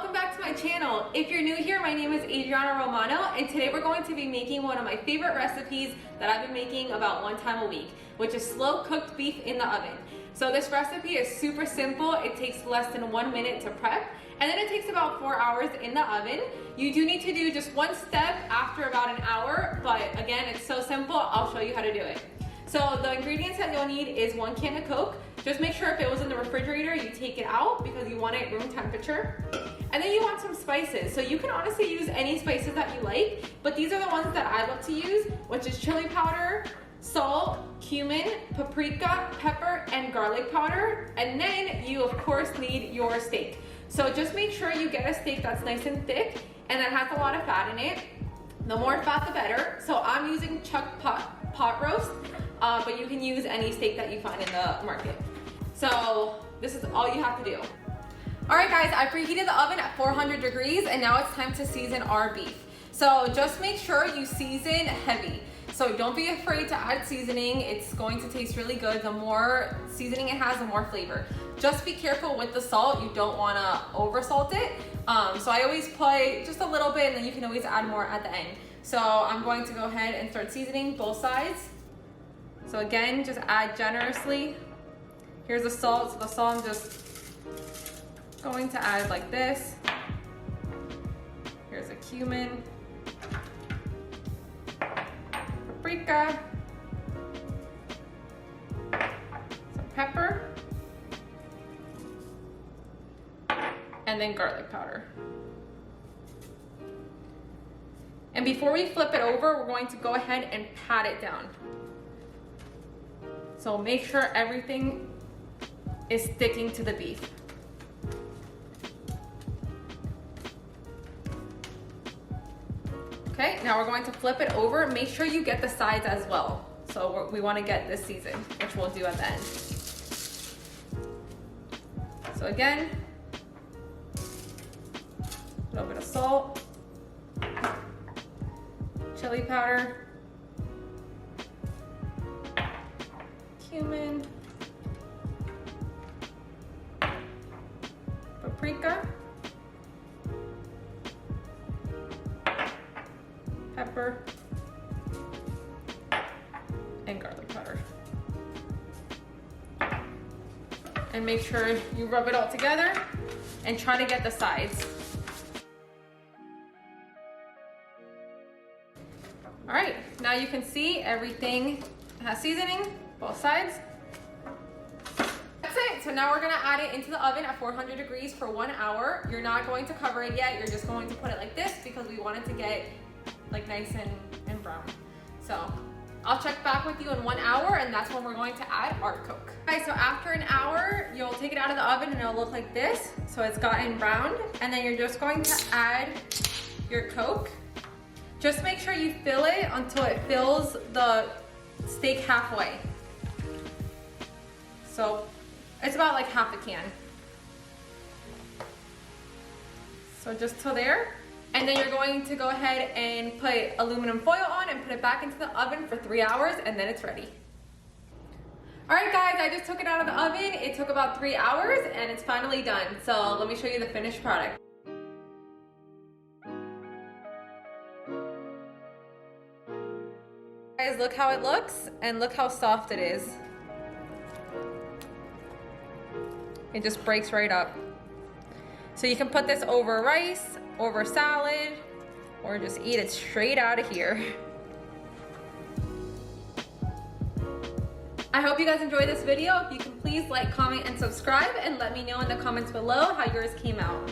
welcome back to my channel. If you're new here, my name is Adriana Romano, and today we're going to be making one of my favorite recipes that I've been making about 1 time a week, which is slow cooked beef in the oven. So this recipe is super simple. It takes less than 1 minute to prep, and then it takes about 4 hours in the oven. You do need to do just one step after about an hour, but again, it's so simple, I'll show you how to do it. So the ingredients that you'll need is 1 can of Coke. Just make sure if it was in the refrigerator, you take it out because you want it room temperature. And then you want some spices. So you can honestly use any spices that you like, but these are the ones that I love to use, which is chili powder, salt, cumin, paprika, pepper, and garlic powder. And then you of course need your steak. So just make sure you get a steak that's nice and thick and that has a lot of fat in it. The more fat, the better. So I'm using chuck pot roast, but you can use any steak that you find in the market. So this is all you have to do. All right guys, I preheated the oven at 400 degrees and now it's time to season our beef. So just make sure you season heavy. So don't be afraid to add seasoning. It's going to taste really good. The more seasoning it has, the more flavor. Just be careful with the salt. You don't want to over salt it. So I always put just a little bit and then you can always add more at the end. So I'm going to go ahead and start seasoning both sides. So again, just add generously. Here's the salt. So the salt I'm just going to add like this. Here's a cumin, paprika, some pepper, and then garlic powder. And before we flip it over, we're going to go ahead and pat it down. So make sure everything is sticking to the beef. Okay, now we're going to flip it over. Make sure you get the sides as well. So we want to get this seasoned, which we'll do at the end. So again, a little bit of salt, chili powder, cumin, paprika, pepper, and garlic powder. And make sure you rub it all together and try to get the sides. All right, now you can see everything has seasoning, both sides. That's it. So now we're gonna add it into the oven at 400 degrees for 1 hour. You're not going to cover it yet. You're just going to put it like this because we want it to get like nice and brown. So I'll check back with you in 1 hour and that's when we're going to add our Coke. Okay, so after an hour, you'll take it out of the oven and it'll look like this. So it's gotten browned, and then you're just going to add your Coke. Just make sure you fill it until it fills the steak halfway. So it's about like half a can. So just till there. And then you're going to go ahead and put aluminum foil on and put it back into the oven for 3 hours, and then it's ready. All right guys, I just took it out of the oven. It took about 3 hours and it's finally done. So let me show you the finished product. Guys, look how it looks and look how soft it is. It just breaks right up. So you can put this over rice, over salad, or just eat it straight out of here. I hope you guys enjoyed this video. If you can please like, comment, and subscribe, and let me know in the comments below how yours came out.